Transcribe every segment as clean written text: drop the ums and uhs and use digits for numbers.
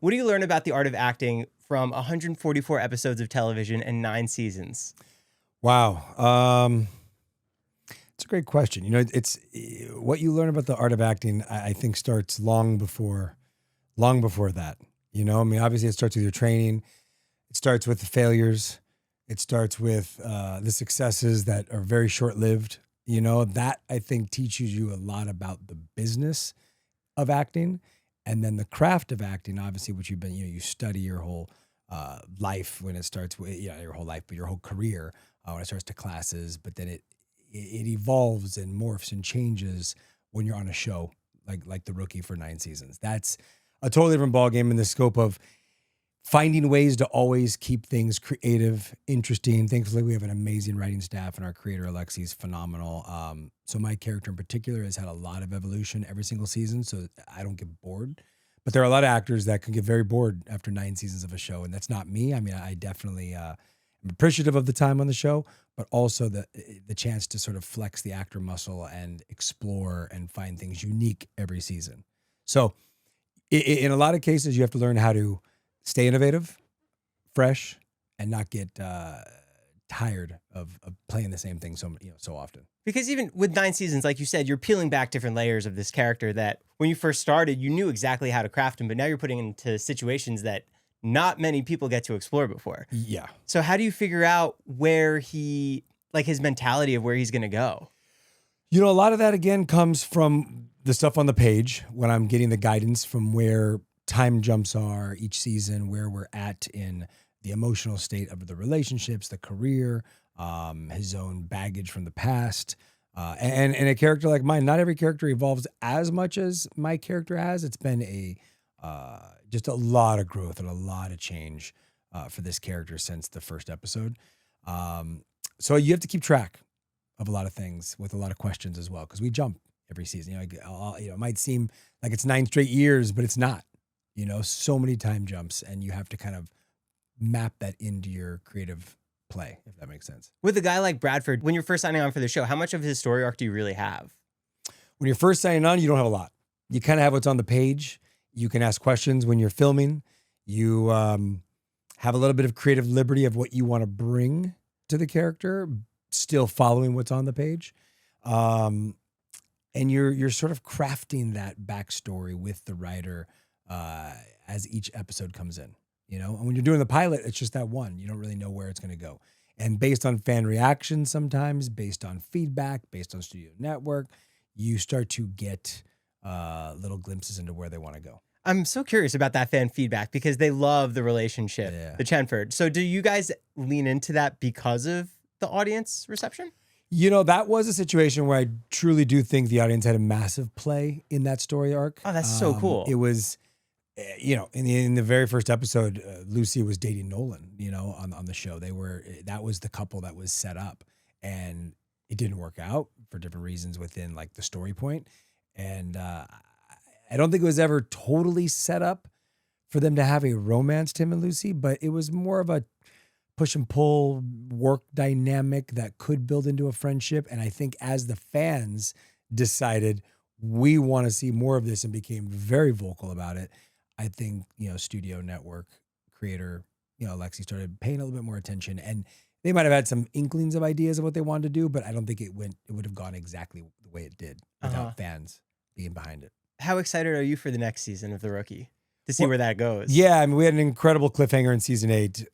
What do you learn about the art of acting from 144 episodes of television and 9 seasons? Wow. It's a great question. You know, it's what you learn about the art of acting, I think starts long before that. You know, I mean, obviously it starts with your training. It starts with the failures. It starts with the successes that are very short-lived. You know, that I think teaches you a lot about the business of acting, and then the craft of acting, obviously, which you've been, you know, you study your whole life when it starts with, your whole life, but your whole career when it starts to classes, but then it evolves and morphs and changes when you're on a show like The Rookie for 9 seasons. That's a totally different ballgame in the scope of finding ways to always keep things creative, interesting. Thankfully, we have an amazing writing staff, and our creator, Alexi's phenomenal. So my character in particular has had a lot of evolution every single season, so I don't get bored. But there are a lot of actors that can get very bored after 9 seasons of a show, and that's not me. I mean, I definitely am appreciative of the time on the show, but also the chance to sort of flex the actor muscle and explore and find things unique every season. So in a lot of cases, you have to learn how to stay innovative, fresh, and not get tired of playing the same thing so often. Because even with 9 seasons, like you said, you're peeling back different layers of this character that when you first started, you knew exactly how to craft him, but now you're putting him into situations that not many people get to explore before. Yeah. So how do you figure out where his mentality of where he's going to go? You know, a lot of that, again, comes from the stuff on the page when I'm getting the guidance from where time jumps are each season, where we're at in the emotional state of the relationships, the career, his own baggage from the past. And a character like mine, not every character evolves as much as my character has. It's been just a lot of growth and a lot of change for this character since the first episode. So you have to keep track of a lot of things with a lot of questions as well, because we jump every season. It might seem like it's 9 straight years, but it's not. You know, so many time jumps, and you have to kind of map that into your creative play, if that makes sense. With a guy like Bradford, when you're first signing on for the show, how much of his story arc do you really have? When you're first signing on, you don't have a lot. You kind of have what's on the page. You can ask questions when you're filming. You have a little bit of creative liberty of what you want to bring to the character, still following what's on the page. And you're sort of crafting that backstory with the writer as each episode comes in, you know? And when you're doing the pilot, it's just that one. You don't really know where it's going to go. And based on fan reactions sometimes, based on feedback, based on studio network, you start to get little glimpses into where they want to go. I'm so curious about that fan feedback because they love the relationship, the Chenford. So do you guys lean into that because of the audience reception? You know, that was a situation where I truly do think the audience had a massive play in that story arc. Oh, that's so cool. It was, you know, in the very first episode, Lucy was dating Nolan, you know, on the show. That was the couple that was set up, and it didn't work out for different reasons within like the story point. And I don't think it was ever totally set up for them to have a romance, Tim and Lucy, but it was more of a push and pull work dynamic that could build into a friendship. And I think as the fans decided we want to see more of this and became very vocal about it, I think, you know, studio network creator, you know, Alexi started paying a little bit more attention, and they might have had some inklings of ideas of what they wanted to do, but I don't think it would have gone exactly the way it did without fans being behind it. How excited are you for the next season of The Rookie to see where that goes? Yeah, I mean, we had an incredible cliffhanger in season 8,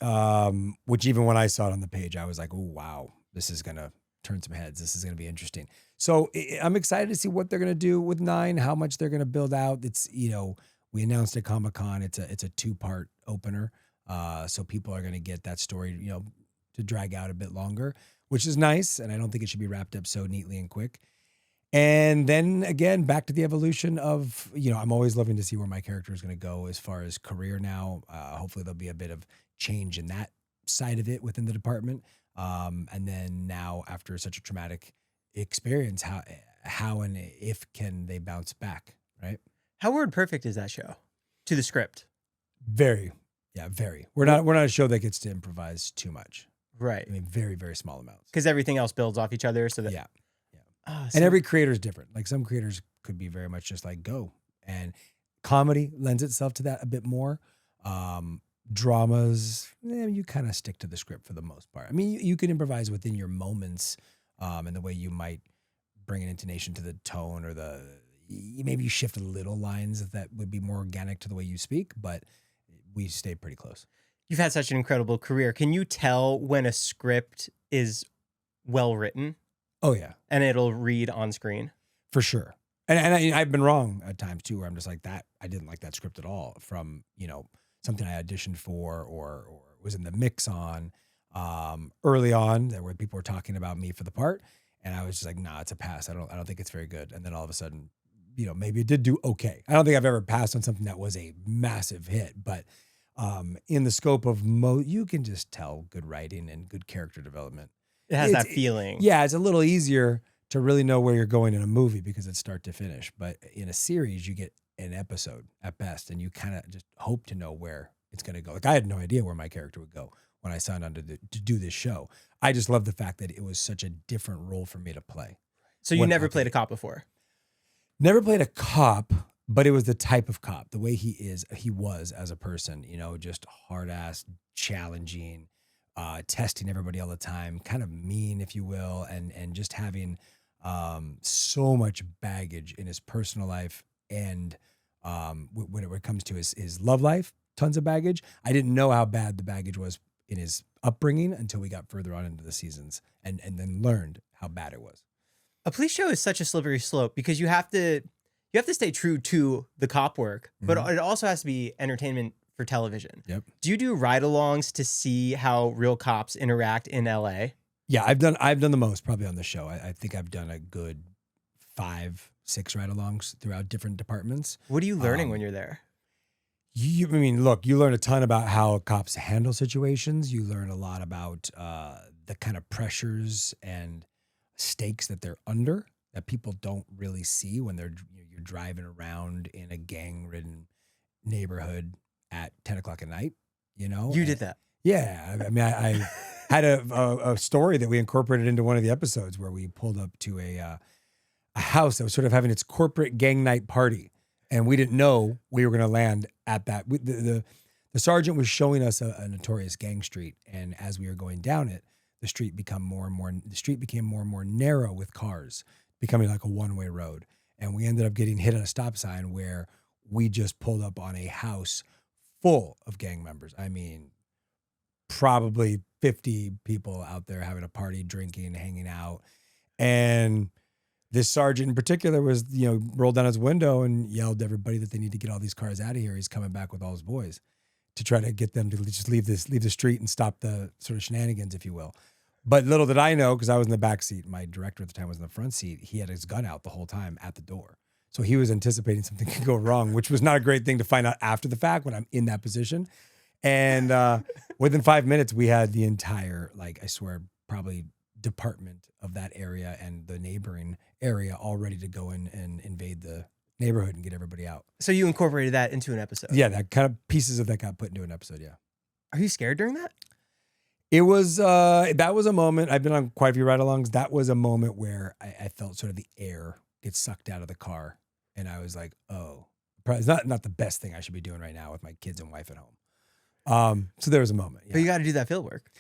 which even when I saw it on the page, I was like, oh, wow, this is going to turn some heads. This is going to be interesting. So I'm excited to see what they're going to do with 9, how much they're going to build out. It's, you know, we announced at Comic-Con, it's a 2-part opener. So people are going to get that story, you know, to drag out a bit longer, which is nice. And I don't think it should be wrapped up so neatly and quick. And then again, back to the evolution of, you know, I'm always loving to see where my character is going to go as far as career now. Hopefully there'll be a bit of change in that side of it within the department. And then now after such a traumatic experience, how and if can they bounce back, right? How word perfect is that show to the script? Very. Yeah, very. We're not a show that gets to improvise too much. Right. I mean, very, very small amounts. Because everything else builds off each other. So that Yeah. Oh, And every creator is different. Like some creators could be very much just like go. And comedy lends itself to that a bit more. Dramas, you kind of stick to the script for the most part. I mean, you can improvise within your moments, and the way you might bring an intonation to the tone, or maybe you shift little lines that would be more organic to the way you speak, but we stay pretty close. You've had such an incredible career. Can you tell when a script is well written? Oh yeah, and it'll read on screen? for sure. And I've been wrong at times too, where I'm just like that. I didn't like that script at all from, something I auditioned for or was in the mix on early on. There were people were talking about me for the part, and I was just like, nah, it's a pass. I don't think it's very good. And then all of a sudden, maybe it did do okay. I don't think I've ever passed on something that was a massive hit, but in the scope of you can just tell good writing and good character development. It has that feeling. Yeah, it's a little easier to really know where you're going in a movie because it's start to finish. But in a series, you get an episode at best, and you kind of just hope to know where it's going to go. Like, I had no idea where my character would go when I signed on to do this show. I just love the fact that it was such a different role for me to play. So you never played a cop before? Never played a cop, but it was the type of cop, the way he was as a person, just hard ass, challenging, testing everybody all the time, kind of mean, if you will, and just having so much baggage in his personal life and when it comes to his love life, tons of baggage. I didn't know how bad the baggage was in his upbringing until we got further on into the seasons and then learned how bad it was. A police show is such a slippery slope because you have to stay true to the cop work, but it also has to be entertainment for television. Yep. Do you do ride-alongs to see how real cops interact in LA? Yeah, I've done the most probably on the show. I think I've done a good 5-6 ride-alongs throughout different departments. What are you learning when you're there? You learn a ton about how cops handle situations. You learn a lot about the kind of pressures and stakes that they're under that people don't really see when you're driving around in a gang-ridden neighborhood at 10 o'clock at night. You did that. Yeah, I mean, I had a story that we incorporated into one of the episodes where we pulled up to a house that was sort of having its corporate gang night party, and we didn't know we were going to land at that. The sergeant was showing us a notorious gang street, and as we were going down it, the street became more and more narrow with cars, becoming like a one-way road, and we ended up getting hit at a stop sign where we just pulled up on a house full of gang members. I mean, probably 50 people out there having a party, drinking, hanging out. And this sergeant in particular was, rolled down his window and yelled to everybody that they need to get all these cars out of here. He's coming back with all his boys to try to get them to just leave the street and stop the sort of shenanigans, if you will. But little did I know, because I was in the back seat, my director at the time was in the front seat, he had his gun out the whole time at the door. So he was anticipating something could go wrong, which was not a great thing to find out after the fact when I'm in that position. And within 5 minutes, we had the entire, I swear, probably department of that area and the neighboring area all ready to go in and invade the neighborhood and get everybody out. So you incorporated that into an episode? Yeah, that kind of pieces of that got put into an episode, yeah. Are you scared during that? It was, that was a moment, I've been on quite a few ride-alongs, that was a moment where I felt sort of the air get sucked out of the car. And I was like, oh, probably not the best thing I should be doing right now with my kids and wife at home. So there was a moment. Yeah. But you got to do that field work.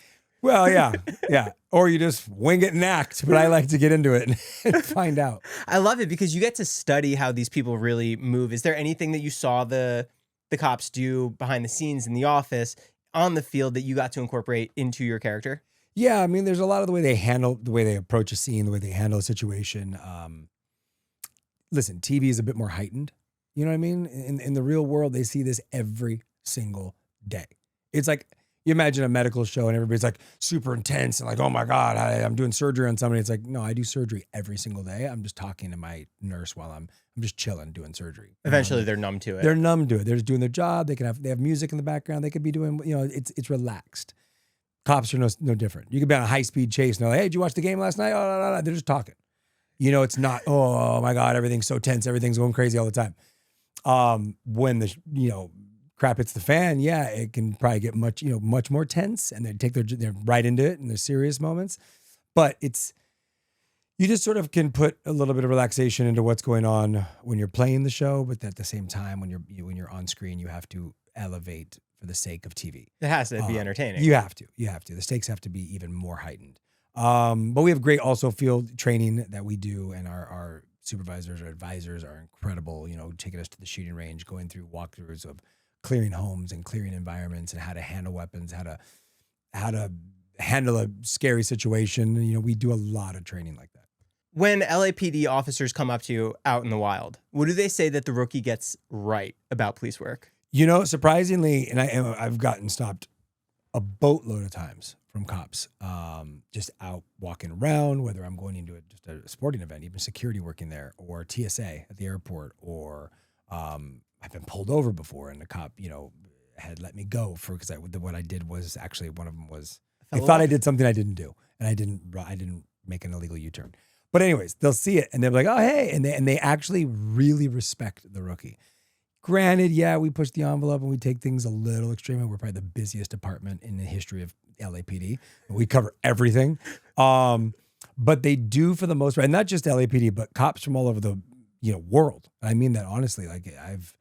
Well, yeah, yeah. Or you just wing it and act, but I like to get into it and find out. I love it because you get to study how these people really move. Is there anything that you saw the cops do behind the scenes in the office on the field that you got to incorporate into your character? Yeah, I mean, there's a lot of the way they approach a scene, the way they handle a situation. Listen, TV is a bit more heightened. You know what I mean? In the real world, they see this every single day. It's like, you imagine a medical show and everybody's like super intense and like, oh my God, I'm doing surgery on somebody. It's like, no, I do surgery every single day. I'm just talking to my nurse while I'm just chilling doing surgery. Eventually they're numb to it. They're numb to it. They're just doing their job. They have music in the background. They could be doing, it's relaxed. Cops are no different. You could be on a high speed chase and they're like, hey, did you watch the game last night? Oh, no. They're just talking. It's not, oh my God, everything's so tense. Everything's going crazy all the time. When the, crap hits the fan, yeah, it can probably get much more tense and they take they're right into it in the serious moments. But you just sort of can put a little bit of relaxation into what's going on when you're playing the show. But at the same time, when you're on screen, you have to elevate for the sake of TV. It has to be entertaining. You have to. The stakes have to be even more heightened. But we have great also field training that we do, and our supervisors or advisors are incredible, taking us to the shooting range, going through walkthroughs of clearing homes and clearing environments and how to handle weapons, how to handle a scary situation. We do a lot of training like that. When LAPD officers come up to you out in the wild, what do they say that the rookie gets right about police work? Surprisingly, and I've gotten stopped a boatload of times from cops, just out walking around, whether I'm going into just a sporting event, even security working there, or TSA at the airport, or I've been pulled over before and the cop, had let me go because what I did was actually one of them was they thought I did something I didn't do, and I didn't make an illegal U-turn. But anyways, they'll see it and they're like, oh hey, and they actually really respect the rookie. Granted, yeah, we push the envelope and we take things a little extreme. We're probably the busiest department in the history of LAPD. We cover everything. But they do for the most part, and not just LAPD, but cops from all over the world. I mean that honestly. Like I've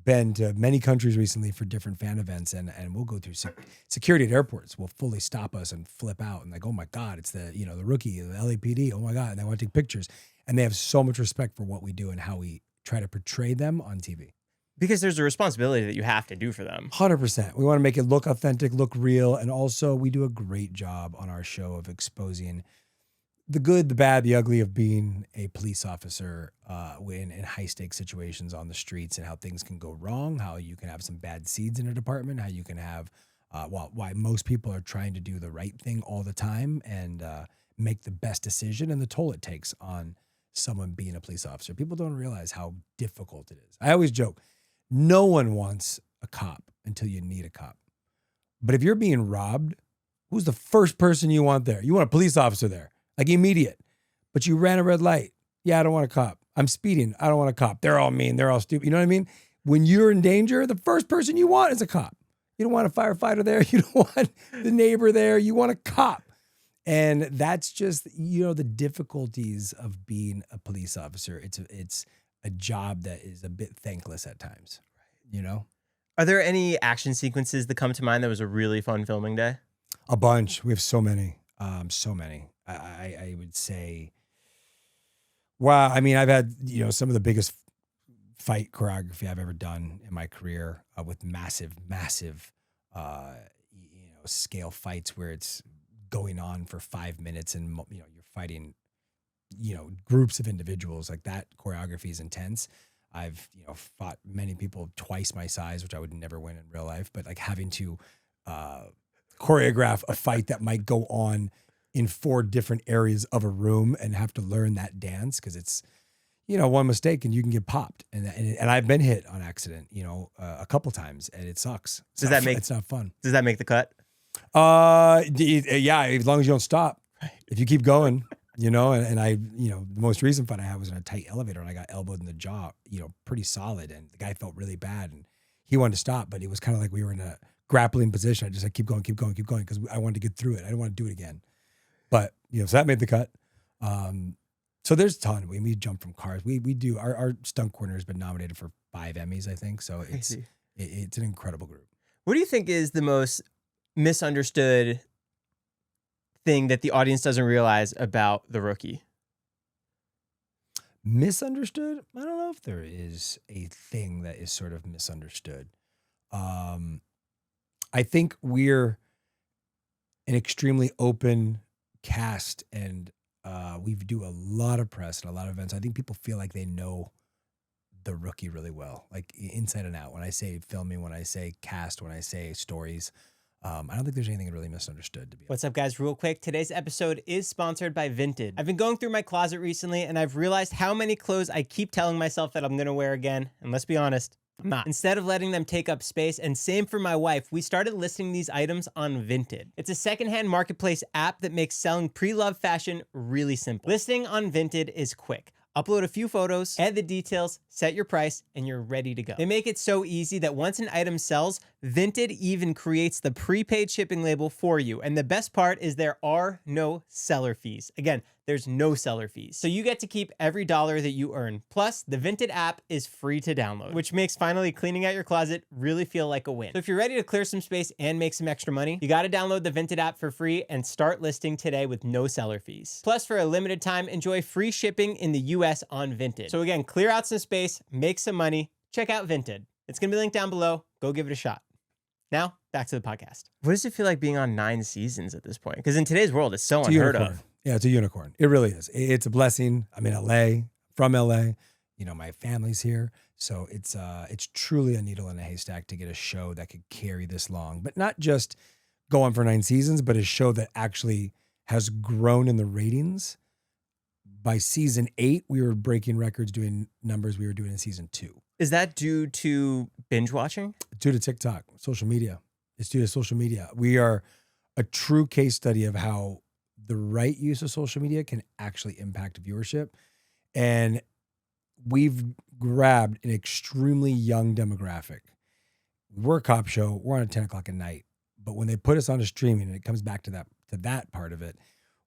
been to many countries recently for different fan events, and we'll go through security at airports will fully stop us and flip out and like, oh my God, it's the the rookie, the LAPD. Oh my God, and they want to take pictures, and they have so much respect for what we do and how we try to portray them on TV. Because there's a responsibility that you have to do for them. 100%. We want to make it look authentic, look real, and also we do a great job on our show of exposing the good, the bad, the ugly of being a police officer in high-stakes situations on the streets, and how things can go wrong, how you can have some bad seeds in a department, how you can have, why most people are trying to do the right thing all the time and make the best decision, and the toll it takes on someone being a police officer. People don't realize how difficult it is. I always joke, no one wants a cop until you need a cop. But if you're being robbed, who's the first person you want there? You want a police officer there. Like immediate, but you ran a red light. Yeah, I don't want a cop. I'm speeding. I don't want a cop. They're all mean. They're all stupid. You know what I mean? When you're in danger, the first person you want is a cop. You don't want a firefighter there. You don't want the neighbor there. You want a cop. And that's just, the difficulties of being a police officer. It's a job that is a bit thankless at times, Are there any action sequences that come to mind that was a really fun filming day? A bunch. We have so many. I would say, wow. I mean, I've had, some of the biggest fight choreography I've ever done in my career with massive, scale fights where it's going on for 5 minutes and, you're fighting, groups of individuals. Like that choreography is intense. I've, fought many people twice my size, which I would never win in real life, but like having to choreograph a fight that might go on in 4 different areas of a room and have to learn that dance because it's, one mistake and you can get popped. And I've been hit on accident, a couple times, and it sucks. It's not fun. Does that make the cut? Yeah, as long as you don't stop. Right. If you keep going, and I, the most recent fight I had was in a tight elevator and I got elbowed in the jaw, pretty solid. And the guy felt really bad and he wanted to stop, but it was kind of like we were in a grappling position. I just said, keep going. Because I wanted to get through it. I didn't want to do it again. But, so that made the cut. So there's a ton. We jump from cars. We do, our stunt coordinator has been nominated for 5 Emmys, I think. So it's an incredible group. What do you think is the most misunderstood thing that the audience doesn't realize about the rookie? Misunderstood? I don't know if there is a thing that is sort of misunderstood. I think we're an extremely open cast, and we do a lot of press and a lot of events. I think people feel like they know the rookie really well, like inside and out. When I say filming, when I say cast, when I say stories, I don't think there's anything really misunderstood, to be honest. What's up, guys? Real quick, today's episode is sponsored by Vinted. I've been going through my closet recently, and I've realized how many clothes I keep telling myself that I'm gonna wear again, and let's be honest, I'm not. Instead of letting them take up space, and same for my wife, we started listing these items on Vinted. It's a secondhand marketplace app that makes selling pre-loved fashion really simple. Listing on Vinted is quick. Upload a few photos, add the details, set your price, and you're ready to go. They make it so easy that once an item sells, Vinted even creates the prepaid shipping label for you. And the best part is there are no seller fees. Again, there's no seller fees. So you get to keep every dollar that you earn. Plus, the Vinted app is free to download, which makes finally cleaning out your closet really feel like a win. So if you're ready to clear some space and make some extra money, you got to download the Vinted app for free and start listing today with no seller fees. Plus, for a limited time, enjoy free shipping in the US on Vinted. So again, clear out some space, make some money, check out Vinted. It's going to be linked down below. Go give it a shot. Now, back to the podcast. What does it feel like being on 9 seasons at this point? Because in today's world, it's so unheard of. Yeah, it's a unicorn. It really is. It's a blessing. I'm in LA, from LA. You know, my family's here. So it's truly a needle in a haystack to get a show that could carry this long. But not just go on for 9 seasons, but a show that actually has grown in the ratings. By season 8, we were breaking records doing numbers we were doing in season 2. Is that due to binge watching? Due to TikTok, social media. It's due to social media. We are a true case study of how the right use of social media can actually impact viewership. And we've grabbed an extremely young demographic. We're a cop show. We're on at 10 o'clock at night. But when they put us on a streaming, and it comes back to that part of it,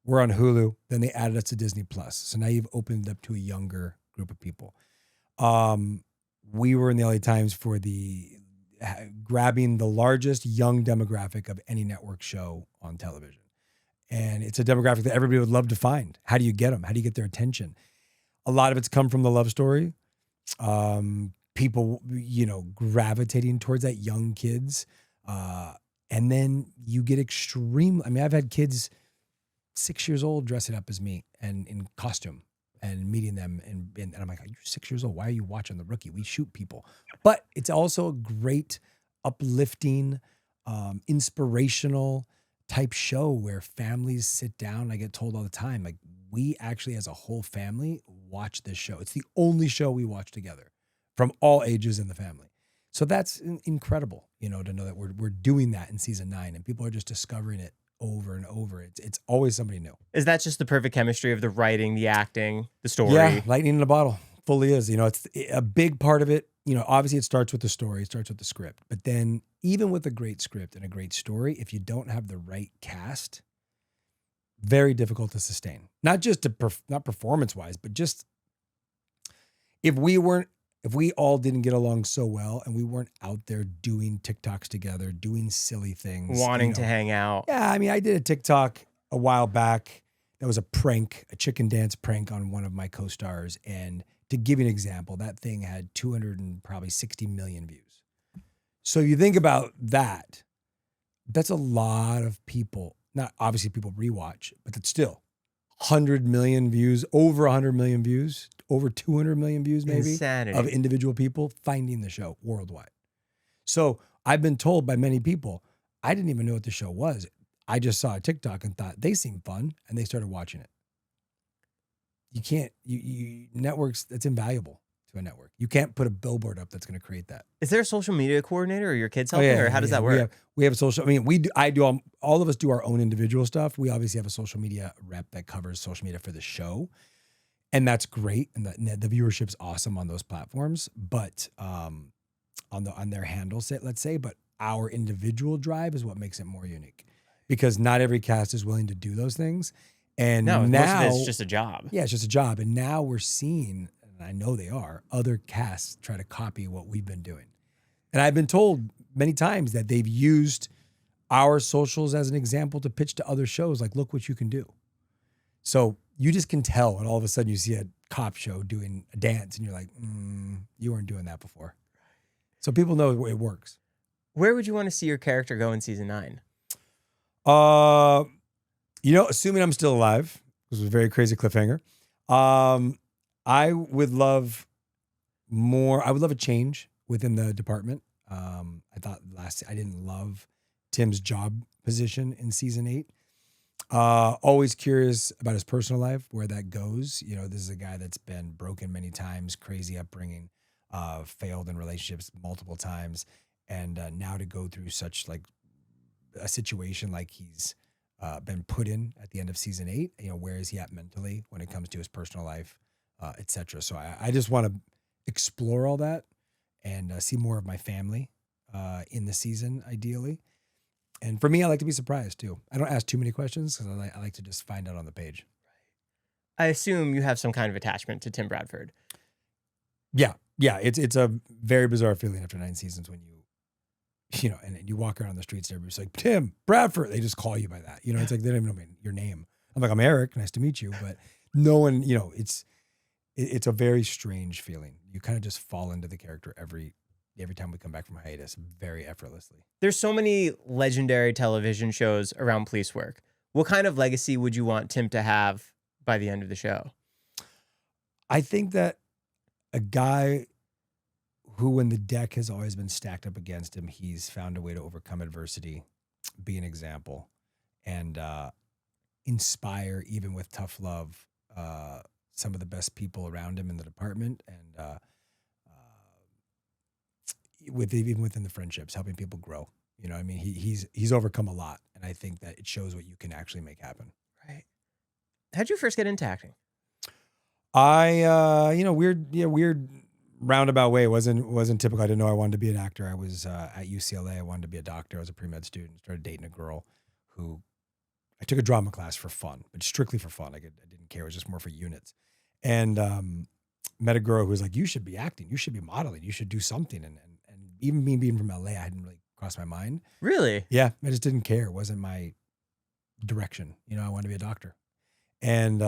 we're on Hulu. Then they added us to Disney Plus. So now you've opened it up to a younger group of people. We were in the LA Times for grabbing the largest young demographic of any network show on television. And it's a demographic that everybody would love to find. How do you get them? How do you get their attention? A lot of it's come from the love story. People, gravitating towards that, young kids. And then you get extreme. I mean, I've had kids 6 years old dressing up as me and in costume and meeting them. And I'm like, you're 6 years old. Why are you watching The Rookie? We shoot people. But it's also a great, uplifting, inspirational type show where families sit down. I get told all the time, like, we actually as a whole family watch this show. It's the only show we watch together from all ages in the family. So that's incredible, to know that we're doing that in season 9 and people are just discovering it over and over. It's always somebody new. Is that just the perfect chemistry of the writing, the acting, the story? Yeah, lightning in a bottle. Fully is. It's a big part of it. Obviously it starts with the story, it starts with the script. But then even with a great script and a great story, if you don't have the right cast, very difficult to sustain. Not just not performance-wise, but just if we all didn't get along so well and we weren't out there doing TikToks together, doing silly things. Wanting to hang out. Yeah, I mean, I did a TikTok a while back. That was a prank, a chicken dance prank on one of my co-stars. And to give you an example, that thing had 260 million views. So you think about that, that's a lot of people. Not obviously people rewatch, but that's still 100 million views, over 100 million views, over 200 million views maybe. Insanity. Of individual people finding the show worldwide. So I've been told by many people, I didn't even know what the show was. I just saw a TikTok and thought they seemed fun and they started watching it. You can't, networks, that's invaluable to a network. You can't put a billboard up that's going to create that. Is there a social media coordinator or your kids helping or how does that work? We have social, all of us do our own individual stuff. We obviously have a social media rep that covers social media for the show. And that's great. And the viewership's awesome on those platforms, but on their handle set, let's say, but our individual drive is what makes it more unique because not every cast is willing to do those things. And no, now most of it's just a job. Yeah, it's just a job. And now we're seeing, and I know they are, other casts try to copy what we've been doing. And I've been told many times that they've used our socials as an example to pitch to other shows, like, look what you can do. So you just can tell, and all of a sudden you see a cop show doing a dance, and you're like, you weren't doing that before. So people know it works. Where would you want to see your character go in season 9? Assuming I'm still alive, this was a very crazy cliffhanger. I would love a change within the department. I thought I didn't love Tim's job position in season 8. Always curious about his personal life, where that goes. This is a guy that's been broken many times, crazy upbringing, failed in relationships multiple times. And now to go through such like a situation like he's been put in at the end of season 8, where is he at mentally when it comes to his personal life, et cetera. So I just want to explore all that and see more of my family in the season, ideally. And for me, I like to be surprised too. I don't ask too many questions because I like to just find out on the page. I assume you have some kind of attachment to Tim Bradford. Yeah. It's a very bizarre feeling after 9 seasons when and you walk around the streets and everybody's like, Tim Bradford. They just call you by that. It's like they don't even know your name. I'm like, I'm Eric. Nice to meet you. But no one, it's a very strange feeling. You kind of just fall into the character every time we come back from hiatus very effortlessly. There's so many legendary television shows around police work. What kind of legacy would you want Tim to have by the end of the show? I think that a guy who, when the deck has always been stacked up against him, he's found a way to overcome adversity, be an example, and inspire, even with tough love, some of the best people around him in the department, and even within the friendships, helping people grow. He's overcome a lot, and I think that it shows what you can actually make happen. Right. How'd you first get into acting? I weird roundabout way. It wasn't typical. I didn't know I wanted to be an actor. I was at UCLA. I wanted to be a doctor. I was a pre-med student. Started dating a girl who I took a drama class for fun, but strictly for fun. I didn't care. It was just more for units. And met a girl who was like, you should be acting. You should be modeling. You should do something. And even me being from LA, I hadn't really crossed my mind. Really? Yeah. I just didn't care. It wasn't my direction. I wanted to be a doctor. And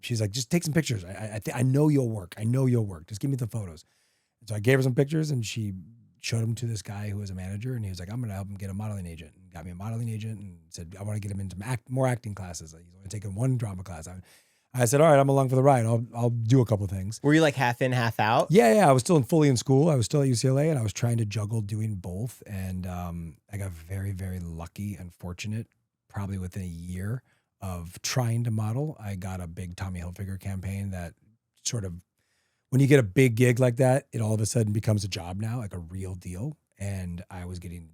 she's like, just take some pictures. I know you'll work. I know you'll work. Just give me the photos. And so I gave her some pictures, and she showed them to this guy who was a manager, and he was like, I'm going to help him get a modeling agent. And got me a modeling agent and said, I want to get him into more acting classes. Like, he's only taken one drama class. I said, all right, I'm along for the ride. I'll do a couple of things. Were you like half in, half out? Yeah. I was still fully in school. I was still at UCLA, and I was trying to juggle doing both. And I got very, very lucky and fortunate. Probably within a year of trying to model, I got a big Tommy Hilfiger campaign that sort of, when you get a big gig like that, it all of a sudden becomes a job now, like a real deal. And I was getting,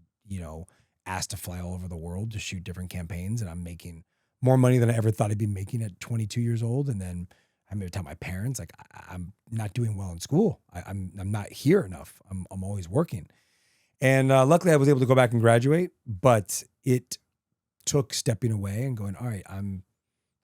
asked to fly all over the world to shoot different campaigns, and I'm making more money than I ever thought I'd be making at 22 years old. And then I'm going to tell my parents, like, I'm not doing well in school. I'm not here enough. I'm always working. And luckily I was able to go back and graduate, but it took stepping away and going, all right, I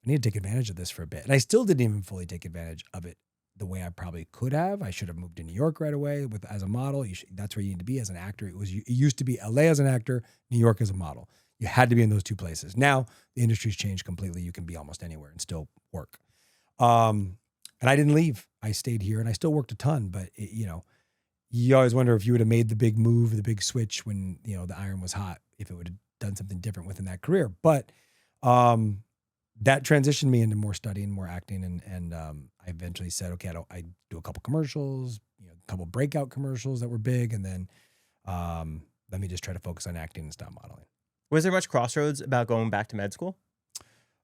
need to take advantage of this for a bit. And I still didn't even fully take advantage of it the way I probably could have. I should have moved to New York right away as a model. That's where you need to be as an actor. It used to be LA as an actor, New York as a model. You had to be in those two places. Now the industry's changed completely. You can be almost anywhere and still work. And I didn't leave. I stayed here, and I still worked a ton, but you always wonder if you would have made the big move, the big switch when, the iron was hot, if it would have done something different within that career. But that transitioned me into more studying, more acting. And I eventually said, okay, I do a couple commercials, a couple breakout commercials that were big. And then let me just try to focus on acting and stop modeling. Was there much crossroads about going back to med school?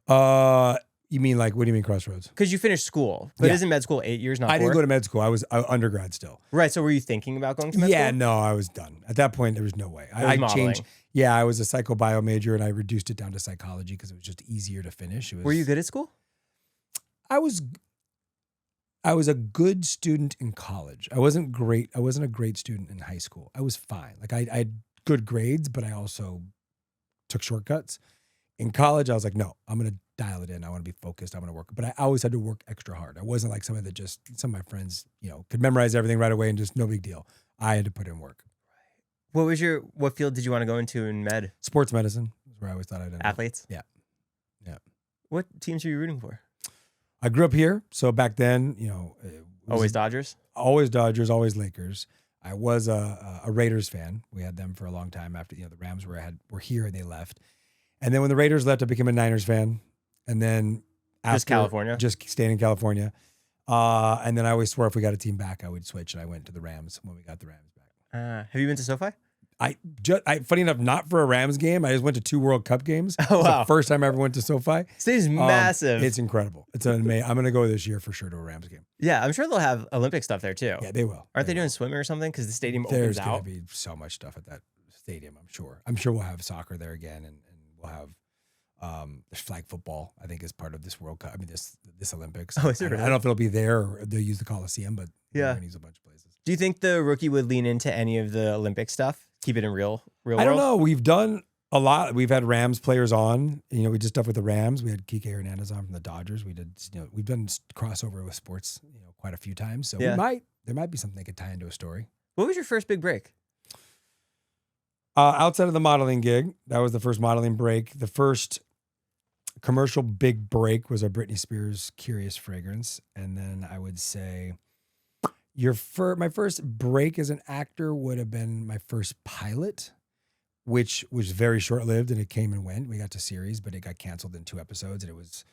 You mean like, what do you mean crossroads? Because you finished school, but isn't med school 8 years, not 4? I didn't go to med school. I was undergrad still. Right. So were you thinking about going to med school? Yeah, no, I was done. At that point, there was no way. I changed. Yeah, I was a psychobio major, and I reduced it down to psychology because it was just easier to finish. Were you good at school? I was a good student in college. I wasn't great. I wasn't a great student in high school. I was fine. Like I had good grades, but I also took shortcuts. In college, I was like, no, I'm going to dial it in. I want to be focused. I want to work. But I always had to work extra hard. I wasn't like somebody that some of my friends, could memorize everything right away and just no big deal. I had to put in work. What field did you want to go into in med? Sports medicine is where I always thought I'd end up. Athletes? Yeah. What teams were you rooting for? I grew up here. So back then, Always Dodgers? Always Dodgers, always Lakers. I was a Raiders fan. We had them for a long time after, the Rams were here and they left. And then when the Raiders left, I became a Niners fan. And then just California? Just staying in California. And then I always swore if we got a team back, I would switch. And I went to the Rams when we got the Rams back. Have you been to SoFi? Funny enough, not for a Rams game. I just went to 2 World Cup games. Oh, wow. It's the first time I ever went to SoFi. Stadium's massive. It's incredible. It's amazing. I'm going to go this year for sure to a Rams game. Yeah, I'm sure they'll have Olympic stuff there too. Yeah, they will. Aren't they doing swimming or something? Because the stadium There's opens out. There's going to be so much stuff at that stadium, I'm sure. I'm sure we'll have soccer there again, and we'll have there's flag football, I think, is part of this World Cup. I mean, this Olympics. Oh, is it I really? don't know if it'll be there or they'll use the Coliseum, but yeah, they're going to use a bunch of places. Do you think the rookie would lean into any of the Olympic stuff? Keep it in real world? I don't know. We've done A lot. We've had Rams players on. You know, we did stuff with the Rams. We had Kike Hernandez on from the Dodgers. We did, you know, we've done crossover with sports, you know, quite a few times. So Yeah. there might be something that could tie into a story. What was your first big break? Outside of the modeling gig, that was the first modeling break. The first commercial big break was a Britney Spears Curious fragrance. And then I would say my first break as an actor would have been my first pilot, which was very short-lived, and it came and went. We got to series, but it got canceled in 2 episodes, and it was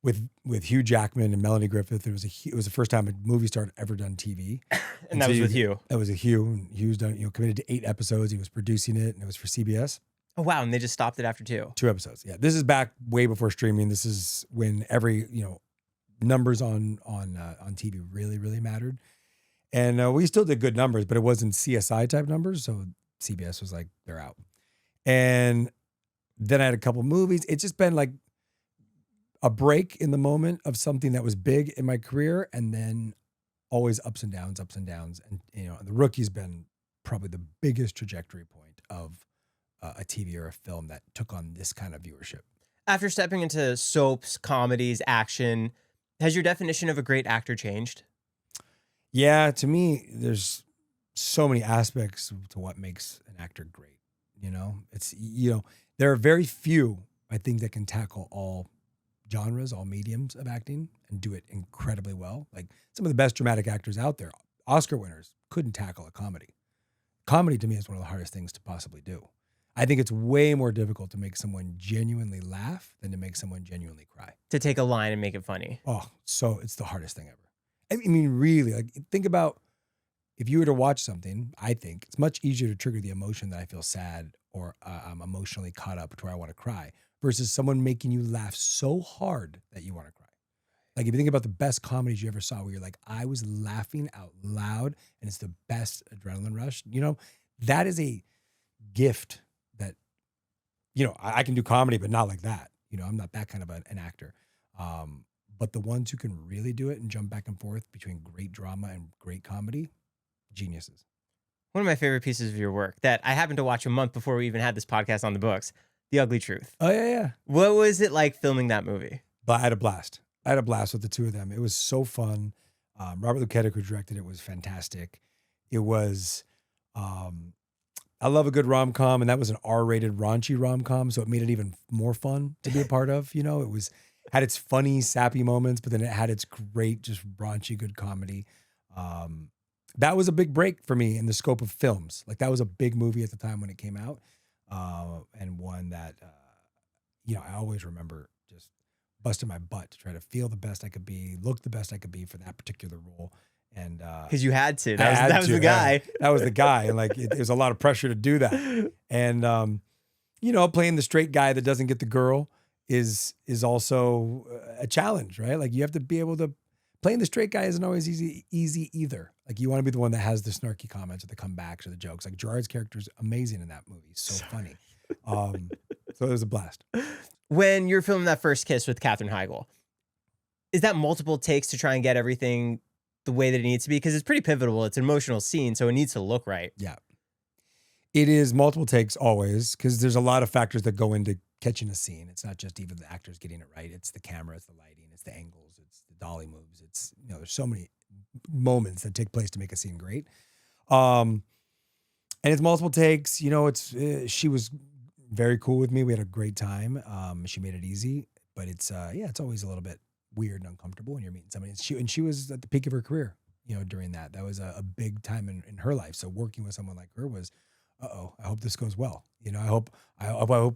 with Hugh Jackman and Melanie Griffith. It was the first time a movie star had ever done TV. And that was with Hugh. That was a Hugh. Hugh's done, you know, committed to 8 episodes. He was producing it, and it was for CBS. Oh, wow. And they just stopped it after 2. 2 episodes. Yeah. This is back way before streaming. This is when every, you know, numbers on TV really, really mattered. And we still did good numbers, but it wasn't CSI type numbers. So CBS was like, they're out. And then I had a couple movies. It's just been like a break in the moment of something that was big in my career, and then always ups and downs. And, you know, The Rookie's been probably the biggest trajectory point of a TV or a film that took on this kind of viewership. After stepping into soaps, comedies, action, has your definition of a great actor changed? Yeah, to me, there's so many aspects to what makes an actor great. You know, it's, you know, there are very few, I think, that can tackle all genres, all mediums of acting and do it incredibly well. Like some of the best dramatic actors out there, Oscar winners, couldn't tackle a comedy. Comedy to me is one of the hardest things to possibly do. I think it's way more difficult to make someone genuinely laugh than to make someone genuinely cry. To take a line and make it funny. Oh, so it's the hardest thing ever. I mean, really, like think about if you were to watch something, I think it's much easier to trigger the emotion that I feel sad or I'm emotionally caught up to where I want to cry versus someone making you laugh so hard that you want to cry. Like if you think about the best comedies you ever saw where you're like, I was laughing out loud and it's the best adrenaline rush, you know, that is a gift that, you know, I can do comedy, but not like that. You know, I'm not that kind of an actor. But the ones who can really do it and jump back and forth between great drama and great comedy, geniuses. One of my favorite pieces of your work that I happened to watch a month before we even had this podcast on the books, The Ugly Truth. Oh, yeah. What was it like filming that movie? But I had a blast. With the two of them. It was so fun. Robert Luketic, who directed it, was fantastic. It was, I love a good rom-com, and that was an R-rated raunchy rom-com, so it made it even more fun to be a part of. You know, it had its funny, sappy moments, but then it had its great, just raunchy, good comedy. That was a big break for me in the scope of films. Like that was a big movie at the time when it came out, and one that, you know, I always remember just busting my butt to try to feel the best I could be, look the best I could be for that particular role. And because you had to. That was the guy. That was the guy, and like it was a lot of pressure to do that. And you know, playing the straight guy that doesn't get the girl is also a challenge, right? Like you have to be able to. Playing the straight guy isn't always easy either. Like you want to be the one that has the snarky comments or the comebacks or the jokes. Like Gerard's character is amazing in that movie. So funny. So it was a blast. When you're filming that first kiss with Katherine Heigl, is that multiple takes to try and get everything the way that it needs to be? Because it's pretty pivotal. It's an emotional scene, so it needs to look right. Yeah. It is multiple takes always because there's a lot of factors that go into catching a scene. It's not just even the actors getting it right. It's the camera, it's the lighting, it's the angles, it's the dolly moves. It's, you know, there's so many moments that take place to make a scene great. And it's multiple takes. You know, she was very cool with me. We had a great time. She made it easy, but it's it's always a little bit weird and uncomfortable when you're meeting somebody. And she was at the peak of her career, you know, during that. That was a big time in her life. So working with someone like her was, I hope this goes well. You know, I hope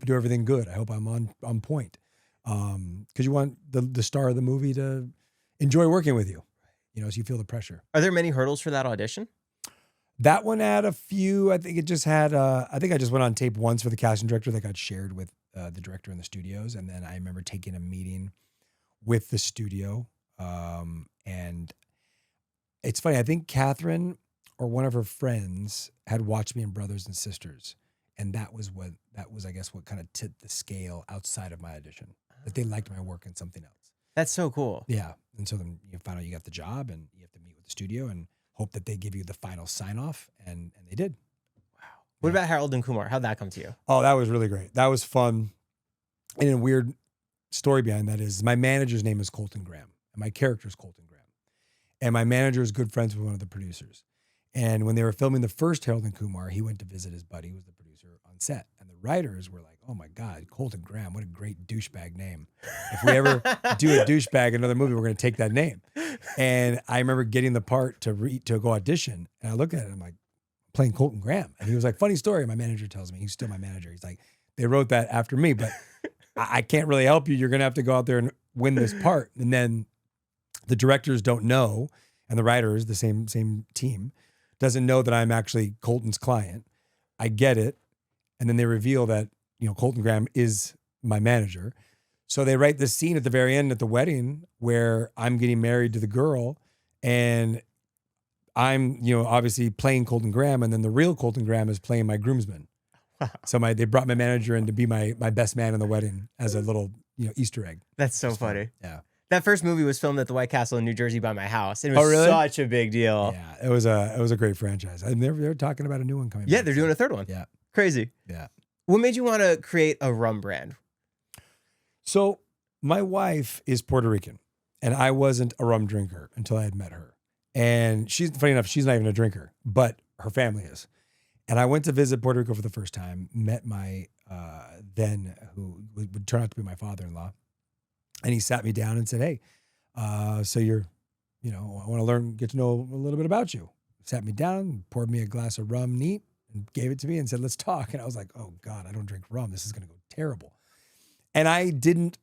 to do everything good. I hope I'm on point. Because you want the star of the movie to enjoy working with you, you know, so you feel the pressure. Are there many hurdles for that audition? That one had a few. I think it just had, I think I just went on tape once for the casting director that got shared with the director in the studios. And then I remember taking a meeting with the studio. And it's funny. I think Katherine or one of her friends had watched me in Brothers and Sisters. And that was, I guess, what kind of tipped the scale outside of my audition. That they liked my work in something else. That's so cool. Yeah. And so then you find out you got the job and you have to meet with the studio and hope that they give you the final sign off. And they did. Wow. What about Harold and Kumar? How'd that come to you? Oh, that was really great. That was fun. And a weird story behind that is my manager's name is Colton Graham, and my character is Colton Graham. And my manager is good friends with one of the producers. And when they were filming the first Harold and Kumar, he went to visit his buddy, who was the producer, on set. And the writers were like, oh my God, Colton Graham, what a great douchebag name. If we ever do a douchebag in another movie, we're going to take that name. And I remember getting the part to go audition. And I looked at it, and I'm like, playing Colton Graham. And he was like, funny story. My manager tells me, he's still my manager. He's like, they wrote that after me, but I can't really help you. You're going to have to go out there and win this part. And then the directors don't know, and the writers, the same team, doesn't know that I'm actually Colton's client. I get it. And then they reveal that, Colton Graham is my manager. So they write this scene at the very end at the wedding where I'm getting married to the girl, and I'm, obviously playing Colton Graham, and then the real Colton Graham is playing my groomsman. Wow. So they brought my manager in to be my best man in the wedding as a little, Easter egg. That's so funny. Yeah. That first movie was filmed at the White Castle in New Jersey by my house. It was really? such a big deal. Yeah, it was a great franchise. And they're talking about a new one coming. Yeah, back. they're doing a third one. Yeah. Crazy. Yeah. What made you want to create a rum brand? So my wife is Puerto Rican, and I wasn't a rum drinker until I had met her. And funny enough, she's not even a drinker, but her family is. And I went to visit Puerto Rico for the first time, met my then, who would turn out to be my father-in-law. And he sat me down and said, hey, so you're, I want to get to know a little bit about you. Sat me down, poured me a glass of rum neat, and gave it to me and said, let's talk. And I was like, oh God, I don't drink rum. This is going to go terrible. And I didn't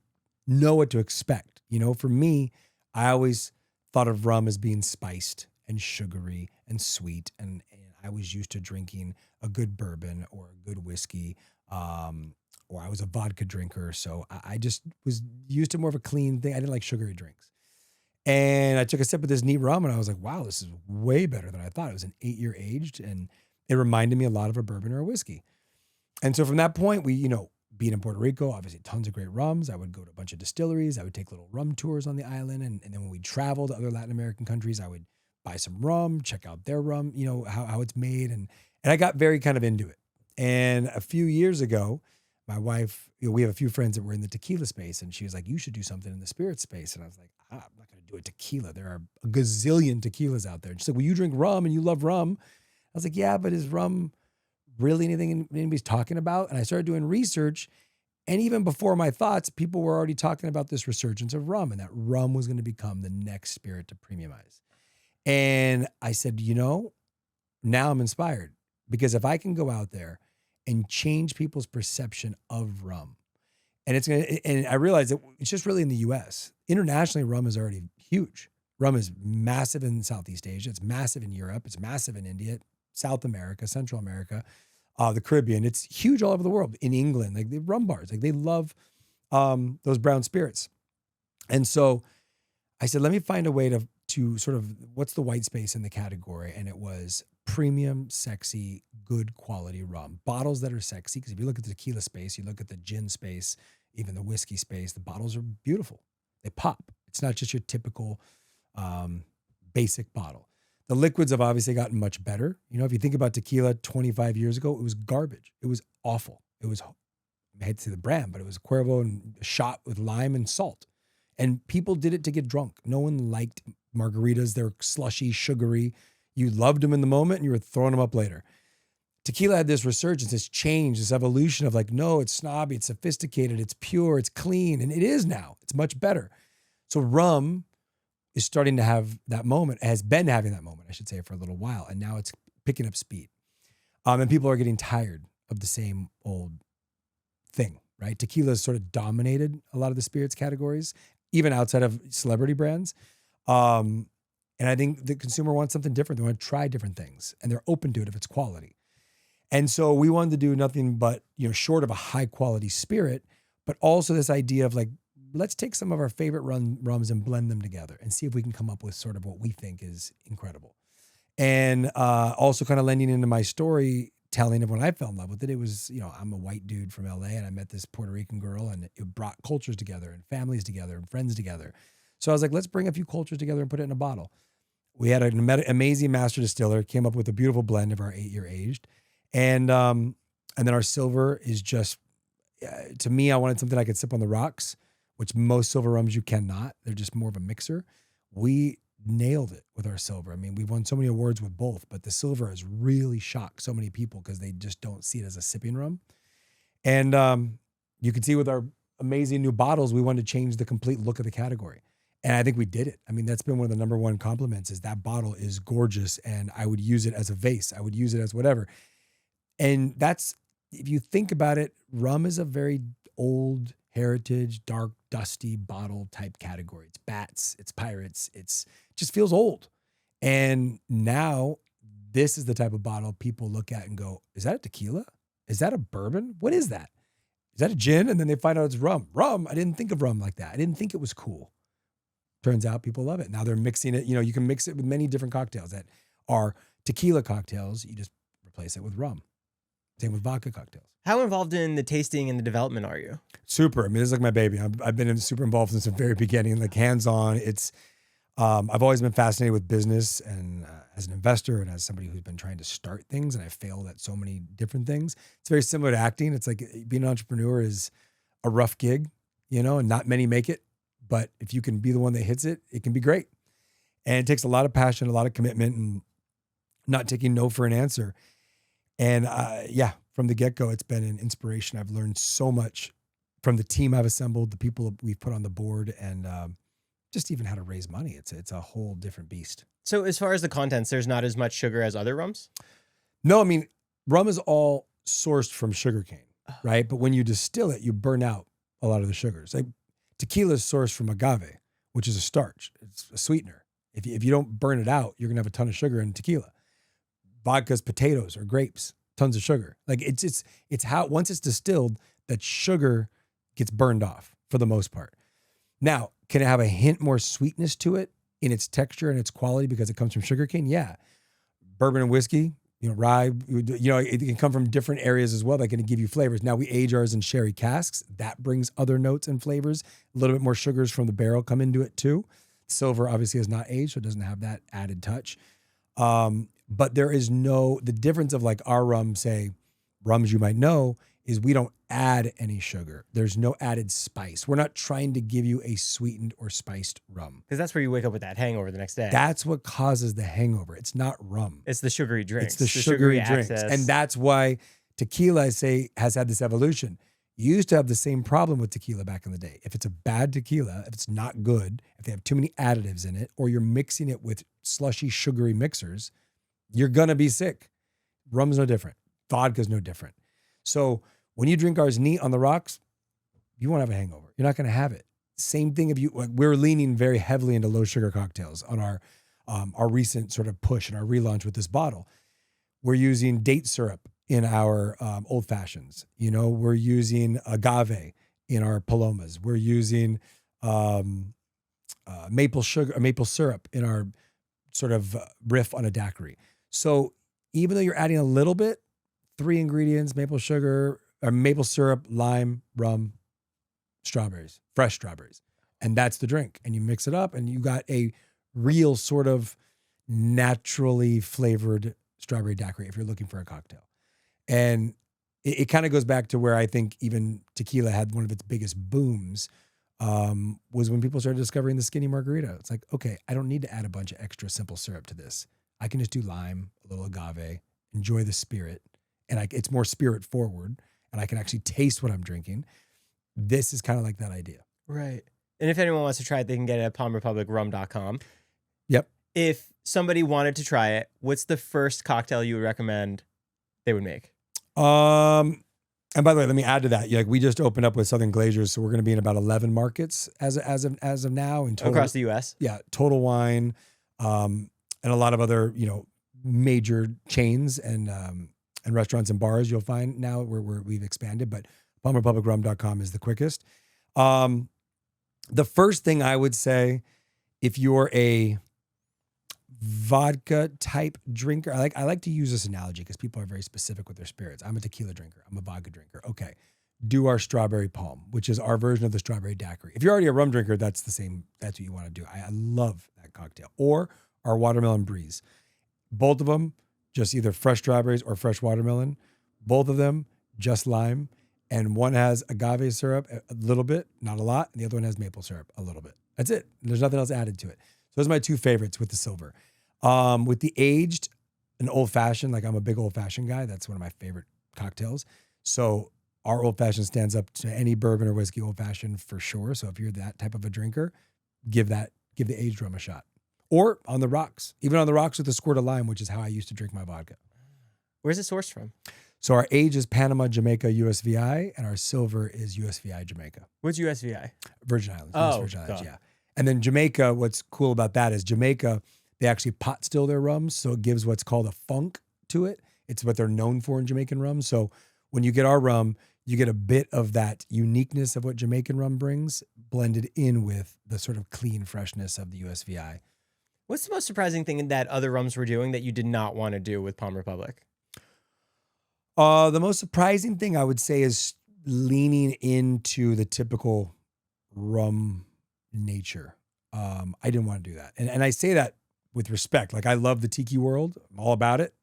know what to expect. For me, I always thought of rum as being spiced and sugary and sweet. And I was used to drinking a good bourbon or a good whiskey, or I was a vodka drinker. So I just was used to more of a clean thing. I didn't like sugary drinks. And I took a sip of this neat rum, and I was like, wow, this is way better than I thought. It was an 8-year aged, and it reminded me a lot of a bourbon or a whiskey. And so from that point, we, being in Puerto Rico, obviously tons of great rums. I would go to a bunch of distilleries. I would take little rum tours on the island. And then when we traveled to other Latin American countries, I would buy some rum, check out their rum, how it's made. And I got very kind of into it. And a few years ago, my wife, we have a few friends that were in the tequila space, and she was like, you should do something in the spirit space. And I was like, I'm not going to do a tequila. There are a gazillion tequilas out there. And she's like, well, you drink rum and you love rum. I was like, yeah, but is rum really anything anybody's talking about? And I started doing research, and even before my thoughts, people were already talking about this resurgence of rum, and that rum was going to become the next spirit to premiumize. And I said, now I'm inspired, because if I can go out there and change people's perception of rum, and I realized that it's just really in the US. Internationally, rum is already huge. Rum is massive in Southeast Asia. It's massive in Europe. It's massive in India, South America, Central America, the Caribbean. It's huge all over the world. In England, like the rum bars, like they love those brown spirits. And so I said, let me find a way to sort of, what's the white space in the category? And it was premium, sexy, good quality rum. Bottles that are sexy, because if you look at the tequila space, you look at the gin space, even the whiskey space, the bottles are beautiful. They pop. It's not just your typical basic bottle. The liquids have obviously gotten much better. If you think about tequila 25 years ago, it was garbage. It was awful. It was, I hate to say the brand, but it was Cuervo and a shot with lime and salt. And people did it to get drunk. No one liked margaritas. They're slushy, sugary. You loved them in the moment and you were throwing them up later. Tequila had this resurgence, this change, this evolution of like, no, it's snobby, it's sophisticated, it's pure, it's clean. And it is now. It's much better. So rum is starting to have that moment, has been having that moment, I should say, for a little while. And now it's picking up speed. And people are getting tired of the same old thing, right? Tequila has sort of dominated a lot of the spirits categories, even outside of celebrity brands. And I think the consumer wants something different. They want to try different things, and they're open to it if it's quality. And so we wanted to do nothing but, short of a high quality spirit, but also this idea of like, let's take some of our favorite rums and blend them together and see if we can come up with sort of what we think is incredible. And also kind of lending into my storytelling of when I fell in love with it. It was, I'm a white dude from LA, and I met this Puerto Rican girl, and it brought cultures together and families together and friends together. So I was like, let's bring a few cultures together and put it in a bottle. We had an amazing master distiller, came up with a beautiful blend of our 8-year aged. And then our silver is just, to me, I wanted something I could sip on the rocks, which most silver rums you cannot. They're just more of a mixer. We nailed it with our silver. I mean, we won so many awards with both, but the silver has really shocked so many people because they just don't see it as a sipping rum. And you can see with our amazing new bottles, we wanted to change the complete look of the category. And I think we did it. I mean, that's been one of the number one compliments is that bottle is gorgeous and I would use it as a vase. I would use it as whatever. And that's, if you think about it, rum is a very old heritage, dark, dusty bottle type category. It's bats, it's pirates, it just feels old. And now this is the type of bottle people look at and go, is that a tequila? Is that a bourbon? What is that? Is that a gin? And then they find out it's rum. Rum, I didn't think of rum like that. I didn't think it was cool. Turns out people love it. Now they're mixing it. You know, you can mix it with many different cocktails that are tequila cocktails. You just replace it with rum. Same with vodka cocktails. How involved in the tasting and the development are you? Super. I mean, this is like my baby. I've been super involved since the very beginning, like hands-on. It's, I've always been fascinated with business and as an investor and as somebody who's been trying to start things, and I failed at so many different things. It's very similar to acting. It's like being an entrepreneur is a rough gig, you know, and not many make it. But if you can be the one that hits it, it can be great. And it takes a lot of passion, a lot of commitment, and not taking no for an answer. And yeah, from the get-go, it's been an inspiration. I've learned so much from the team I've assembled, the people we've put on the board, and just even how to raise money. It's a whole different beast. So as far as the contents, there's not as much sugar as other rums? No, I mean, rum is all sourced from sugarcane, right? But when you distill it, you burn out a lot of the sugars. Like tequila is sourced from agave, which is a starch. It's a sweetener. If you don't burn it out, you're going to have a ton of sugar in tequila. Vodka's potatoes or grapes, tons of sugar. Like it's how, once it's distilled, that sugar gets burned off for the most part. Now, can it have a hint more sweetness to it in its texture and its quality because it comes from sugarcane? Yeah. Bourbon and whiskey, you know, rye, you know, it can come from different areas as well. That can give you flavors. Now we age ours in sherry casks. That brings other notes and flavors. A little bit more sugars from the barrel come into it too. Silver obviously is not aged, so it doesn't have that added touch. But there is the difference of like our rum, say rums you might know, is we don't add any sugar. There's no added spice. We're not trying to give you a sweetened or spiced rum. Because that's where you wake up with that hangover the next day. That's what causes the hangover. It's not rum. It's the sugary drinks. It's the sugary drinks. access. And that's why tequila, I say, has had this evolution. You used to have the same problem with tequila back in the day. If it's a bad tequila, if it's not good, if they have too many additives in it, or you're mixing it with slushy, sugary mixers, you're going to be sick. Rum's no different. Vodka's no different. So when you drink ours neat on the rocks, you won't have a hangover. You're not going to have it. Same thing if you, like, we're leaning very heavily into low sugar cocktails on our recent sort of push and our relaunch with this bottle. We're using date syrup in our old fashions. You know, we're using agave in our palomas. We're using maple syrup in our sort of riff on a daiquiri. So even though you're adding a little bit, 3 ingredients: maple sugar, or maple syrup, lime, rum, strawberries, fresh strawberries. And that's the drink. And you mix it up and you got a real sort of naturally flavored strawberry daiquiri if you're looking for a cocktail. And it kind of goes back to where I think even tequila had one of its biggest booms, was when people started discovering the skinny margarita. It's like, okay, I don't need to add a bunch of extra simple syrup to this. I can just do lime, a little agave, enjoy the spirit. And it's more spirit forward. And I can actually taste what I'm drinking. This is kind of like that idea. Right. And if anyone wants to try it, they can get it at palmrepublicrum.com. Yep. If somebody wanted to try it, what's the first cocktail you would recommend they would make? And by the way, let me add to that. Like, we just opened up with Southern Glaziers, so we're going to be in about 11 markets as of now in total, across the U.S. Yeah, Total Wine, and a lot of other, you know, major chains and restaurants and bars you'll find now where we've expanded, but palmrepublicrum.com is the quickest. The first thing I would say, if you're a vodka type drinker, I like to use this analogy because people are very specific with their spirits. I'm a tequila drinker. I'm a vodka drinker. Okay. Do our strawberry palm, which is our version of the strawberry daiquiri. If you're already a rum drinker, that's what you want to do. I love that cocktail. Or our watermelon breeze. Both of them, just either fresh strawberries or fresh watermelon. Both of them, just lime. And one has agave syrup, a little bit, not a lot. And the other one has maple syrup, a little bit. That's it. There's nothing else added to it. So those are my two favorites with the silver. With the aged, an old fashioned, like I'm a big old fashioned guy. That's one of my favorite cocktails. So our old fashioned stands up to any bourbon or whiskey old fashioned for sure. So if you're that type of a drinker, give the aged rum a shot. Or on the rocks, even on the rocks with a squirt of lime, which is how I used to drink my vodka. Where's it sourced from? So our age is Panama, Jamaica, USVI, and our silver is USVI, Jamaica. What's USVI? Virgin Islands. Oh, Virgin Islands, yeah. And then Jamaica, what's cool about that is Jamaica, they actually pot still their rums, so it gives what's called a funk to it. It's what they're known for in Jamaican rum. So when you get our rum, you get a bit of that uniqueness of what Jamaican rum brings blended in with the sort of clean freshness of the USVI. What's the most surprising thing that other rums were doing that you did not want to do with Palm Republic? The most surprising thing I would say is leaning into the typical rum nature. I didn't want to do that. And I say that with respect. Like, I love the tiki world. I'm all about it.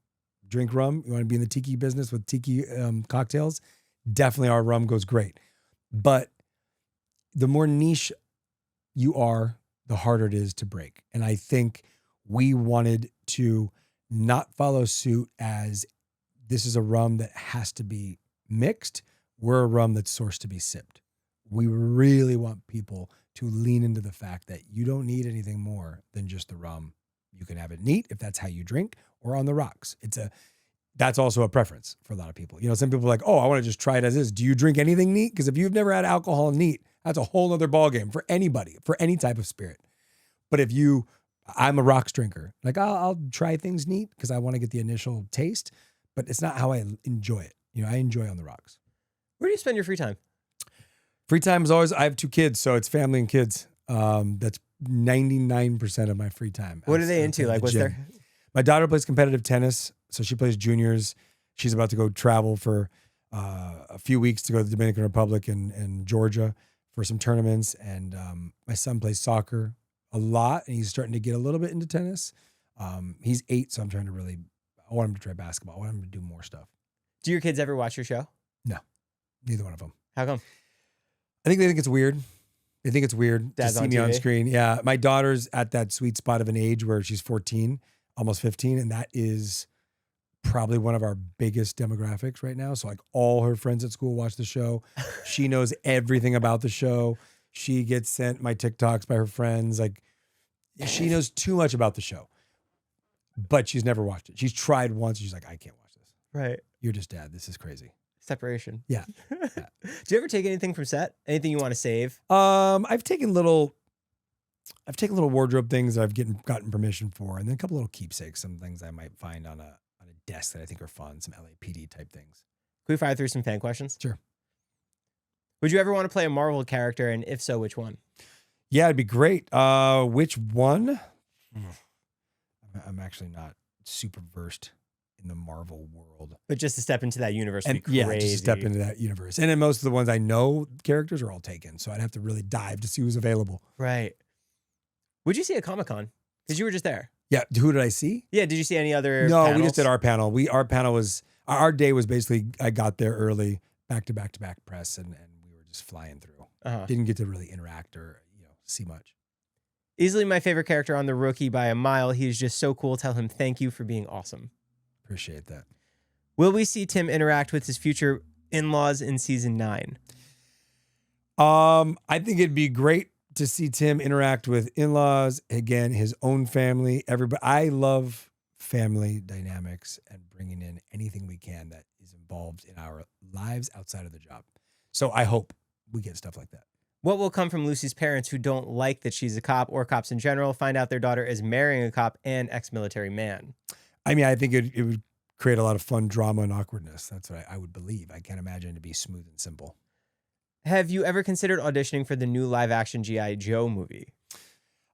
Drink rum. You want to be in the tiki business with tiki cocktails? Definitely our rum goes great. But the more niche you are, the harder it is to break. And I think we wanted to not follow suit as this is a rum that has to be mixed. We're a rum that's sourced to be sipped. We really want people to lean into the fact that you don't need anything more than just the rum. You can have it neat if that's how you drink, or on the rocks. That's also a preference for a lot of people. You know, some people are like, oh, I want to just try it as is. Do you drink anything neat? Because if you've never had alcohol neat, that's a whole other ballgame for anybody, for any type of spirit. But I'm a rocks drinker. Like, I'll try things neat because I want to get the initial taste, but it's not how I enjoy it. You know, I enjoy on the rocks. Where do you spend your free time? Free time is always, I have 2 kids, so it's family and kids. That's 99% of my free time. What are they into? Like, what's their... My daughter plays competitive tennis, so she plays juniors. She's about to go travel for a few weeks to go to the Dominican Republic and Georgia for some tournaments. And my son plays soccer a lot, and he's starting to get a little bit into tennis. He's 8, so I want him to try basketball. I want him to do more stuff. Do your kids ever watch your show? No, neither one of them. How come? I think they think it's weird. They think it's weird Dad's to see on me TV? on screen. Yeah, my daughter's at that sweet spot of an age where she's 14, almost 15, and that is probably one of our biggest demographics right now. So like all her friends at school watch the show. She knows everything about the show. She gets sent my TikToks by her friends. Like, she knows too much about the show, but she's never watched it. She's tried once. She's like, I can't watch this. Right. You're just dad. This is crazy. Separation. Yeah. Do you ever take anything from set? Anything you want to save? I've taken little wardrobe things that I've gotten permission for, and then a couple little keepsakes, some things I might find on a desk that I think are fun, some LAPD type things. Can we fire through some fan questions? Sure. Would you ever want to play a Marvel character, and if so, which one? Yeah, it'd be great. Which one? I'm actually not super versed in the Marvel world. But just to step into that universe would be crazy. Yeah, just to step into that universe. And then most of the ones I know, characters are all taken. So I'd have to really dive to see who's available. Right. Would you see a Comic-Con? Because you were just there. Yeah. Who did I see? Yeah. Did you see any other No, panels? we just did our panel. Our panel was, our day was basically, I got there early, back to back press, and we were just flying through. Didn't get to really interact or, see much. Easily my favorite character on The Rookie by a mile. He's just so cool. Tell him thank you for being awesome. Appreciate that. Will we see Tim interact with his future in-laws in season 9? I think it'd be great to see Tim interact with in-laws, again, his own family, everybody. I love family dynamics and bringing in anything we can that is involved in our lives outside of the job. So I hope we get stuff like that. What will come from Lucy's parents who don't like that she's a cop or cops in general, find out their daughter is marrying a cop and ex-military man? I mean, I think it would create a lot of fun drama and awkwardness. That's what I would believe. I can't imagine it to be smooth and simple. Have you ever considered auditioning for the new live-action G.I. Joe movie?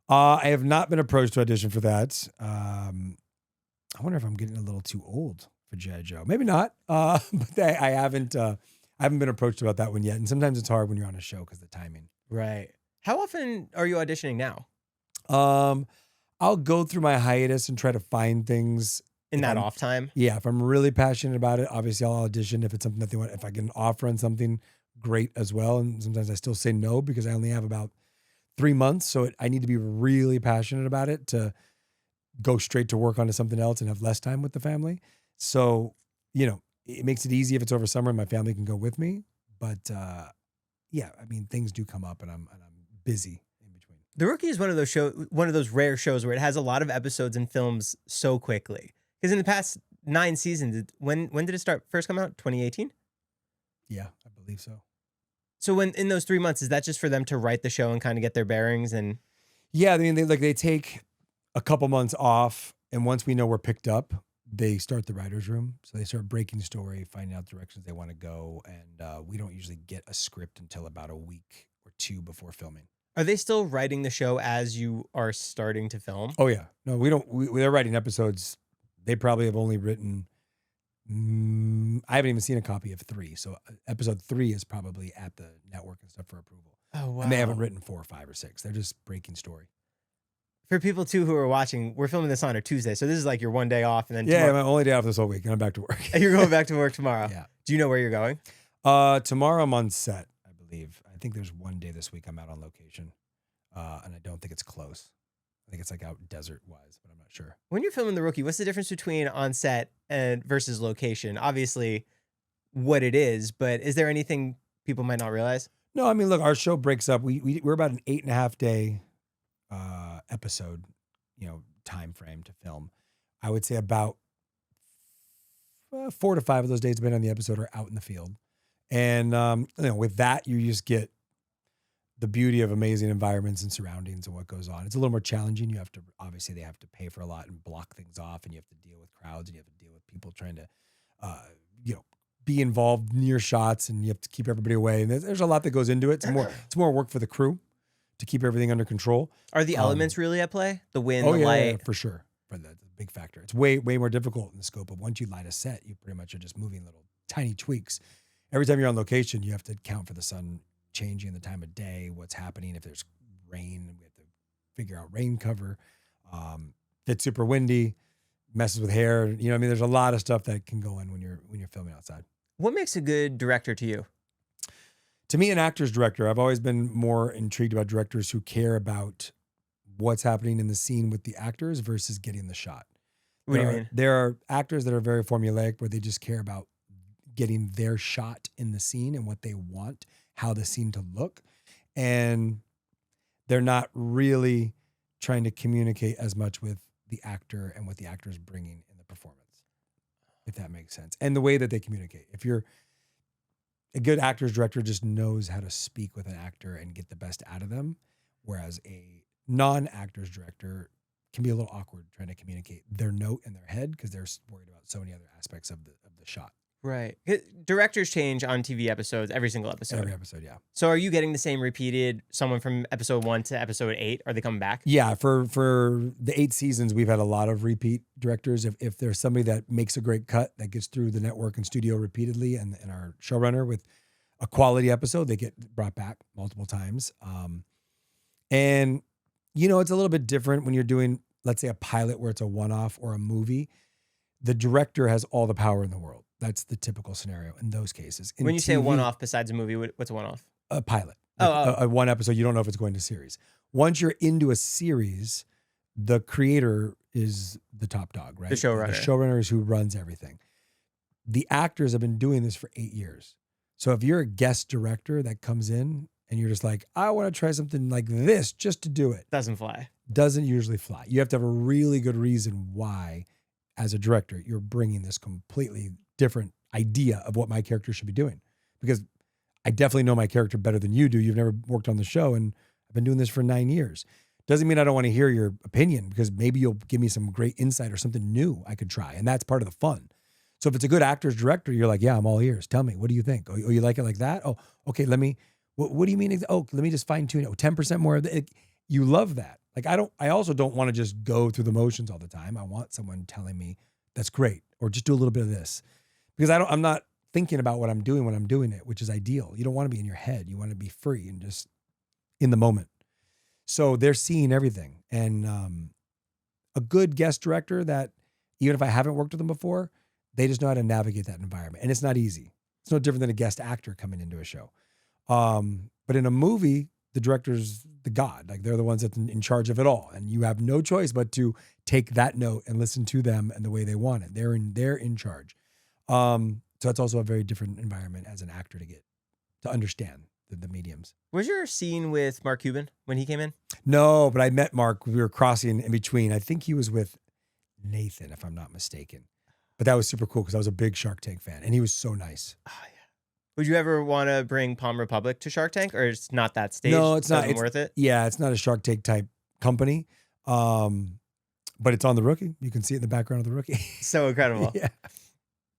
I have not been approached to audition for that. I wonder if I'm getting a little too old for G.I. Joe. Maybe not. But I haven't been approached about that one yet. And sometimes it's hard when you're on a show because of the timing. Right. How often are you auditioning now? I'll go through my hiatus and try to find things in that off time. Yeah, if I'm really passionate about it, obviously I'll audition if it's something that they want. If I get an offer on something, great as well. And sometimes I still say no because I only have about 3 months. So I need to be really passionate about it to go straight to work onto something else and have less time with the family. So, it makes it easy if it's over summer and my family can go with me. But yeah, I mean, things do come up and I'm busy in between. The Rookie is one of those rare shows where it has a lot of episodes and films so quickly. Because in the past 9 seasons, when did it first come out? 2018? Yeah, I believe so. So when in those 3 months, is that just for them to write the show and kind of get their bearings? And yeah, I mean, they take a couple months off, and once we know we're picked up, they start the writer's room. So they start breaking story, finding out directions they want to go, and we don't usually get a script until about a week or 2 before filming. Are they still writing the show as you are starting to film? Oh yeah, no, we don't. They're writing episodes. They probably have only written. I haven't even seen a copy of 3. So episode 3 is probably at the network and stuff for approval. Oh, wow. And they haven't written 4 or 5 or 6. They're just breaking story. For people too who are watching, we're filming this on a Tuesday. So this is like your one day off. And then yeah, my only day off this whole week and I'm back to work. You're going back to work tomorrow. Yeah. Do you know where you're going? Tomorrow I'm on set, I believe. I think there's one day this week I'm out on location. And I don't think it's close. I think it's like out desert wise, but I'm not sure. When you're filming The Rookie, what's the difference between on set and versus location? Obviously, what it is, but is there anything people might not realize? No, I mean, look, our show breaks up. We're about an 8.5 day episode, time frame to film. I would say about 4 to 5 of those days, depending on the episode, are out in the field. And with that, you just get the beauty of amazing environments and surroundings and what goes on. It's a little more challenging. They have to pay for a lot and block things off, and you have to deal with crowds and you have to deal with people trying to, be involved near shots, and you have to keep everybody away. And there's a lot that goes into it. It's more work for the crew to keep everything under control. Are the elements really at play? The wind, the light? Yeah, for sure. That's a big factor. It's way, way more difficult in the scope of once you light a set, you pretty much are just moving little tiny tweaks. Every time you're on location, you have to account for the sun changing, the time of day, what's happening. If there's rain, we have to figure out rain cover. If it's super windy, messes with hair. There's a lot of stuff that can go in when you're filming outside. What makes a good director to you? To me, an actor's director, I've always been more intrigued about directors who care about what's happening in the scene with the actors versus getting the shot. What do you mean? There are actors that are very formulaic where they just care about getting their shot in the scene and what they want, how the scene to look. And they're not really trying to communicate as much with the actor and what the actor is bringing in the performance, if that makes sense. And the way that they communicate. If you're a good actor's director, just knows how to speak with an actor and get the best out of them. Whereas a non-actor's director can be a little awkward trying to communicate their note in their head because they're worried about so many other aspects of the shot. Right. Directors change on TV episodes, every single episode. Every episode, yeah. So are you getting the same repeated, someone from episode 1 to episode 8? Are they coming back? Yeah, for the 8 seasons, we've had a lot of repeat directors. If there's somebody that makes a great cut that gets through the network and studio repeatedly and our showrunner with a quality episode, they get brought back multiple times. And, it's a little bit different when you're doing, let's say, a pilot where it's a one-off or a movie. The director has all the power in the world. That's the typical scenario in those cases. When you say a one-off besides a movie, what's a one-off? A pilot. Oh. A one episode, you don't know if it's going to series. Once you're into a series, the creator is the top dog, right? The showrunner. The showrunner is who runs everything. The actors have been doing this for 8 years. So if you're a guest director that comes in and you're just like, I want to try something like this just to do it. Doesn't fly. Doesn't usually fly. You have to have a really good reason why, as a director, you're bringing this completely different idea of what my character should be doing. Because I definitely know my character better than you do. You've never worked on the show, and I've been doing this for 9 years. Doesn't mean I don't want to hear your opinion, because maybe you'll give me some great insight or something new I could try. And that's part of the fun. So if it's a good actor's director, you're like, yeah, I'm all ears. Tell me, what do you think? Oh, you like it like that? Oh, okay. What do you mean? Oh, let me just fine tune it. 10% more of it. You love that. Like, I also don't want to just go through the motions all the time. I want someone telling me that's great, or just do a little bit of this, because I'm not thinking about what I'm doing when I'm doing it, which is ideal. You don't want to be in your head. You want to be free and just in the moment. So they're seeing everything. And a good guest director that even if I haven't worked with them before, they just know how to navigate that environment. And it's not easy. It's no different than a guest actor coming into a show. But in a movie, the director's the god. Like they're the ones that's in charge of it all. And you have no choice but to take that note and listen to them and the way they want it. They're in charge. So it's also a very different environment as an actor to understand the mediums. Was your scene with Mark Cuban when he came in? No, but I met Mark. We were crossing in between. I think he was with Nathan, if I'm not mistaken. But that was super cool because I was a big Shark Tank fan, and he was so nice. Oh, yeah. Would you ever want to bring Palm Republic to Shark Tank, or it's not that stage? No, it's not. It's worth it? Yeah, it's not a Shark Tank type company, but it's on The Rookie. You can see it in the background of The Rookie. So incredible. Yeah.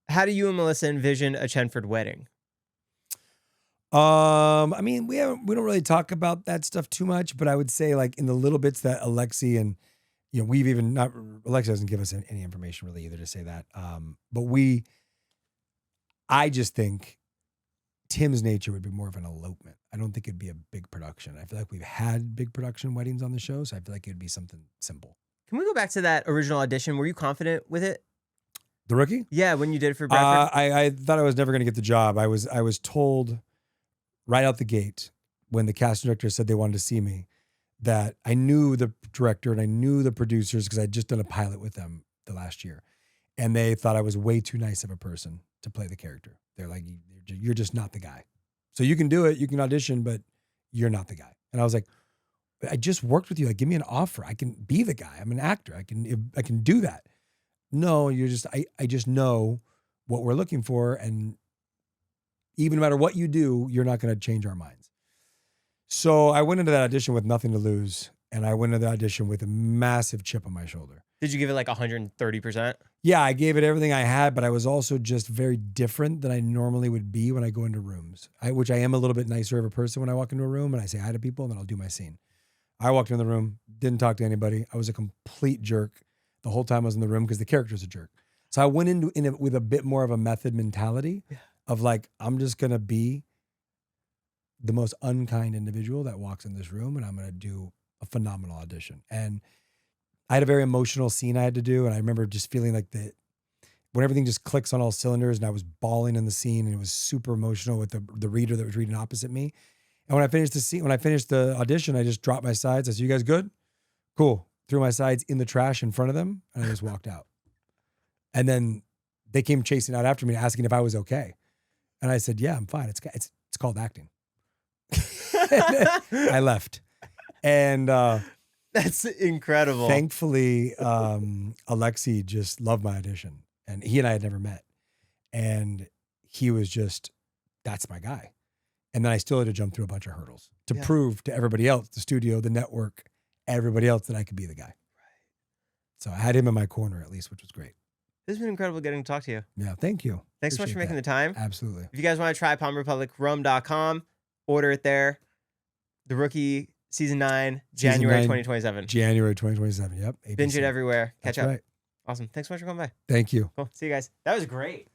How do you and Melissa envision a Chenford wedding? I mean, we don't really talk about that stuff too much, but I would say like in the little bits that Alexi and, you know, Alexi doesn't give us any information really either to say that. But I just think Tim's nature would be more of an elopement. I don't think it'd be a big production. I feel like we've had big production weddings on the show, so I feel like it'd be something simple. Can we go back to that original audition? Were you confident with it? The Rookie? Yeah, when you did it for Bradford? I thought I was never going to get the job. I was told right out the gate when the casting director said they wanted to see me that I knew the director and I knew the producers because I'd just done a pilot with them the last year. And they thought I was way too nice of a person to play the character. They're like, you're just not the guy. So you can do it, you can audition, but you're not the guy. And I was like, I just worked with you. Like, give me an offer. I can be the guy. I'm an actor. I can do that. No, I just know what we're looking for. And even no matter what you do, you're not going to change our minds. So I went into that audition with nothing to lose. And I went into the audition with a massive chip on my shoulder. Did you give it like 130%? Yeah, I gave it everything I had, but I was also just very different than I normally would be when I go into rooms, which I am a little bit nicer of a person when I walk into a room and I say hi to people and then I'll do my scene. I walked into the room, didn't talk to anybody. I was a complete jerk the whole time I was in the room because the character's a jerk. So I went in it with a bit more of a method mentality of like, I'm just going to be the most unkind individual that walks in this room and I'm going to do a phenomenal audition. And I had a very emotional scene I had to do. And I remember just feeling like when everything just clicks on all cylinders and I was bawling in the scene and it was super emotional with the reader that was reading opposite me. And when I finished the audition, I just dropped my sides. I said, you guys good? Cool. Threw my sides in the trash in front of them and I just walked out. And then they came chasing out after me asking if I was okay. And I said, yeah, I'm fine. It's called acting. I left. And that's incredible. Thankfully, Alexi just loved my audition. And he and I had never met. And he was just, that's my guy. And then I still had to jump through a bunch of hurdles to prove to everybody else, the studio, the network, everybody else that I could be the guy. Right. So I had him in my corner at least, which was great. This has been incredible getting to talk to you. Yeah, thank you. Thanks so much for making the time. Absolutely. If you guys want to try palmrepublicrum.com, order it there. The Rookie Season 9, January 2027. January 2027, yep. ABC. Binge it everywhere. Catch up. Right. Awesome. Thanks so much for coming by. Thank you. Cool. See you guys. That was great.